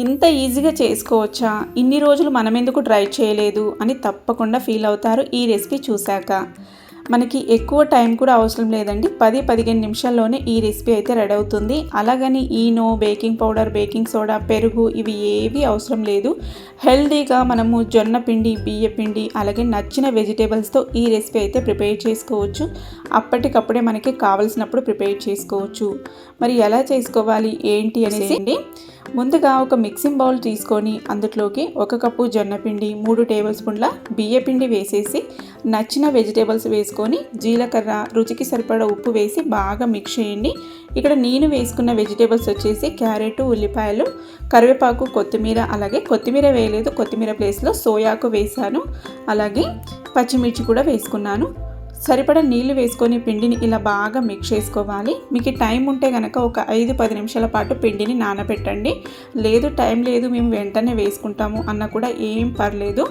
ఇంత ఈజీగా చేసుకోవచ్చా, ఇన్ని రోజులు మనం ఎందుకు ట్రై చేయలేదు అని తప్పకుండా ఫీల్ అవుతారు ఈ రెసిపీ చూశాక. మనకి ఎక్కువ టైం కూడా అవసరం లేదండి, 10-15 నిమిషాల్లోనే ఈ రెసిపీ అయితే రెడీ అవుతుంది. అలాగని Eno, baking powder, baking soda, పెరుగు ఇవి ఏవి అవసరం లేదు. హెల్దీగా మనము జొన్న పిండి, బియ్య పిండి అలాగే నచ్చిన వెజిటేబుల్స్తో ఈ రెసిపీ అయితే ప్రిపేర్ చేసుకోవచ్చు. అప్పటికప్పుడే మనకి కావలసినప్పుడు ప్రిపేర్ చేసుకోవచ్చు. మరి ఎలా చేసుకోవాలి ఏంటి అనేసి ముందుగా ఒక మిక్సింగ్ బౌల్ తీసుకొని అందులోకి 1 కప్పు జొన్నపిండి, 3 టేబుల్ స్పూన్ల బియ్యపిండి వేసేసి నచ్చిన వెజిటేబుల్స్ వేసుకొని జీలకర్ర, రుచికి సరిపడా ఉప్పు వేసి బాగా మిక్స్ చేయండి. ఇక్కడ నేను వేసుకున్న వెజిటేబుల్స్ వచ్చేసి క్యారెట్, ఉల్లిపాయలు, కరివేపాకు, కొత్తిమీర, అలాగే కొత్తిమీర వేయలేదు, కొత్తిమీర ప్లేస్లో సోయాకు వేసాను. అలాగే పచ్చిమిర్చి కూడా వేసుకున్నాను. సరిపడా నీళ్లు వేసుకొని పిండిని ఇలా బాగా మిక్స్ చేసుకోవాలి. మీకు టైం ఉంటే కనుక ఒక 5-10 నిమిషాల పాటు పిండిని నానబెట్టండి. లేదు టైం లేదు మేము వెంటనే వేసుకుంటాము అన్న కూడా ఏం పర్లేదు.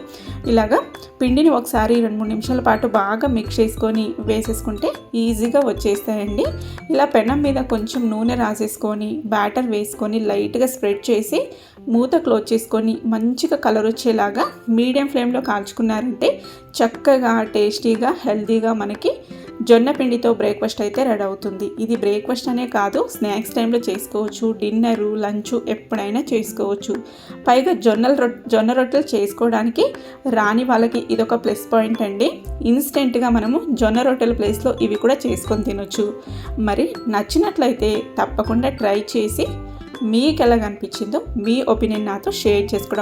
ఇలాగా పిండిని ఒకసారి 2-3 నిమిషాల పాటు బాగా మిక్స్ చేసుకొని వేసేసుకుంటే ఈజీగా వచ్చేస్తాయండి. ఇలా పెనం మీద కొంచెం నూనె రాసేసుకొని బ్యాటర్ వేసుకొని లైట్గా స్ప్రెడ్ చేసి మూత క్లోజ్ చేసుకొని మంచిగా కలర్ వచ్చేలాగా మీడియం ఫ్లేమ్లో కాల్చుకున్నారంటే చక్కగా టేస్టీగా హెల్తీగా మనకి జొన్న పిండితో బ్రేక్ఫాస్ట్ అయితే రెడీ అవుతుంది. ఇది బ్రేక్ఫాస్ట్ అనే కాదు, స్నాక్స్ టైంలో చేసుకోవచ్చు, డిన్నరు, లంచ్ ఎప్పుడైనా చేసుకోవచ్చు. పైగా జొన్న రొట్టెలు చేసుకోవడానికి రాని వాళ్ళకి ఇదొక ప్లస్ పాయింట్ అండి. ఇన్స్టెంట్గా మనము జొన్న రొట్టెల ప్లేస్లో ఇవి కూడా చేసుకొని తినొచ్చు. మరి నచ్చినట్లయితే తప్పకుండా ట్రై చేసి మీకు ఎలా అనిపించిందో మీ ఒపీనియన్ నాతో షేర్ చేసుకోవడం